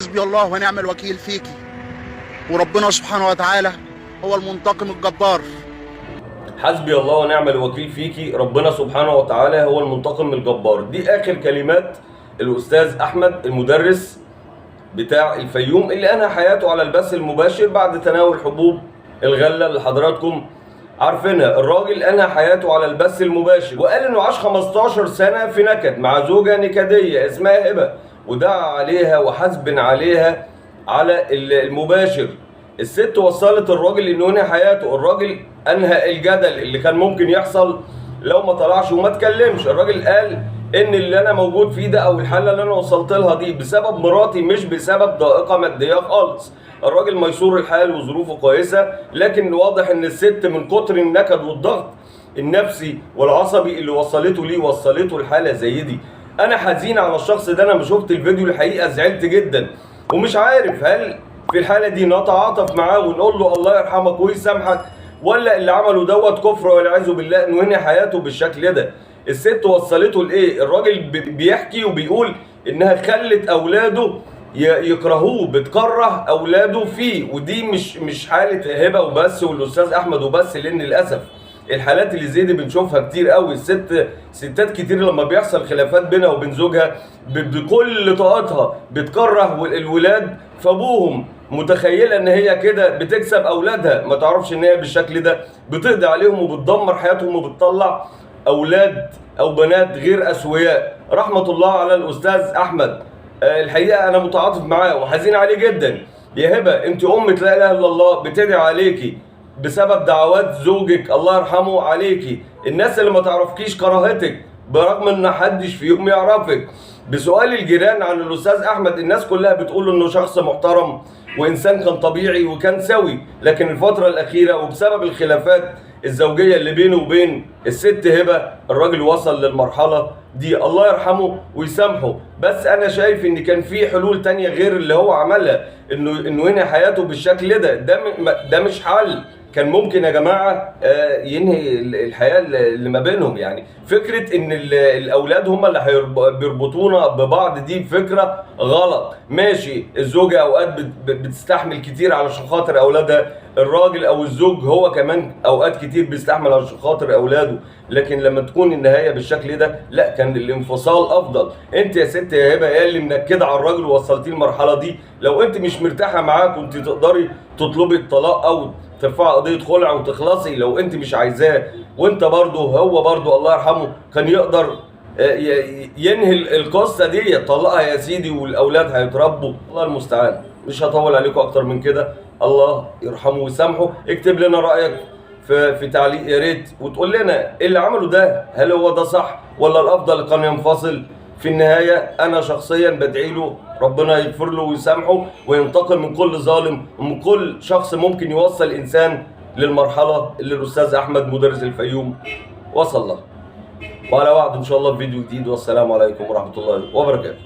حسبي الله ونعم الوكيل فيكي، وربنا سبحانه وتعالى هو المنتقم الجبار. حسبي الله ونعم الوكيل فيكي، ربنا سبحانه وتعالى هو المنتقم الجبار. دي آخر كلمات الأستاذ أحمد المدرس بتاع الفيوم اللي أنهى حياته على البث المباشر بعد تناول حبوب الغلة اللي حضراتكم عارفينها. الراجل أنهى حياته على البث المباشر وقال إنه عاش 15 سنة في نكد مع زوجة نكدية اسمها هبة، ودعا عليها وحسب عليها على المباشر. الست وصلت الراجل انه ينهي حياته. الراجل انهى الجدل اللي كان ممكن يحصل لو ما طلعش وما اتكلمش. الراجل قال ان اللي انا موجود فيه ده او الحاله اللي انا وصلت لها دي بسبب مراتي، مش بسبب ضائقه ماديه خالص. الراجل ميسور الحال وظروفه كويسه، لكن واضح ان الست من كتر النكد والضغط النفسي والعصبي اللي وصلته ليه وصلته الحاله زي دي. انا حزين على الشخص ده. انا لما شفت الفيديو الحقيقه زعلت جدا، ومش عارف هل في الحاله دي نتعاطف معاه ونقول له الله يرحمك ويسامحك، ولا اللي عمله دوت كفر والعياذ بالله انه ينهي حياته بالشكل ده. الست وصلته لايه؟ الراجل بيحكي وبيقول انها خلت اولاده يكرهوه، بتكره اولاده فيه. ودي مش حاله هبه وبس والاستاذ احمد وبس، لان للاسف الحالات اللي زي دي بنشوفها كتير قوي. ستات كتير لما بيحصل خلافات بينها وبين زوجها بكل طاقتها بتكره الولاد في ابوهم، متخيله ان هي كده بتكسب اولادها، ما تعرفش ان هي بالشكل ده بتقضي عليهم وبتدمر حياتهم وبتطلع اولاد او بنات غير اسوياء. رحمه الله على الاستاذ احمد. الحقيقه انا متعاطف معاه وحزين عليه جدا. يا هبه، انت ام لا اله الا الله، بتدعي عليكي بسبب دعوات زوجك الله يرحمه عليكي. الناس اللي ما تعرفكيش كرهتك برغم ان محدش فيهم يعرفك. بسؤال الجيران عن الاستاذ احمد، الناس كلها بتقول انه شخص محترم وانسان كان طبيعي وكان سوي، لكن الفتره الاخيره وبسبب الخلافات الزوجيه اللي بينه وبين الست هبه الراجل وصل للمرحله دي. الله يرحمه ويسامحه. بس انا شايف ان كان في حلول تانية غير اللي هو عملها، انه ينهي حياته بالشكل ده مش حل. كان ممكن يا جماعه ينهي الحياه اللي ما بينهم. يعني فكره ان الاولاد هم اللي بيربطونا ببعض دي فكره غلط. ماشي، الزوجه اوقات بتستحمل كتير علشان خاطر اولادها، الراجل او الزوج هو كمان اوقات كتير بيستحمل علشان خاطر اولاده، لكن لما تكون النهايه بالشكل ده لا، كان الانفصال افضل. انت يا ست يا هبه يا اللي منكده على الراجل ووصلتيه المرحله دي، لو انت مش مرتاحه معاه كنت تقدري تطلبي الطلاق او ترفع قضيه خلع وتخلصي لو انت مش عايزاه. وانت برضه هو برضه الله يرحمه كان يقدر ينهي القصه دي، يطلقها يا سيدي والاولاد هيتربوا. الله المستعان. مش هطول عليكم اكتر من كده. الله يرحمه ويسامحه. اكتب لنا رايك في تعليق يا ريت، وتقول لنا ايه اللي عمله ده، هل هو ده صح ولا الافضل كان ينفصل؟ في النهايه انا شخصيا بدعي له ربنا يغفر له ويسامحه وينتقم من كل ظالم ومن كل شخص ممكن يوصل انسان للمرحله اللي الاستاذ احمد مدرس الفيوم وصل لها. وعلى وعد ان شاء الله في فيديو جديد، والسلام عليكم ورحمه الله وبركاته.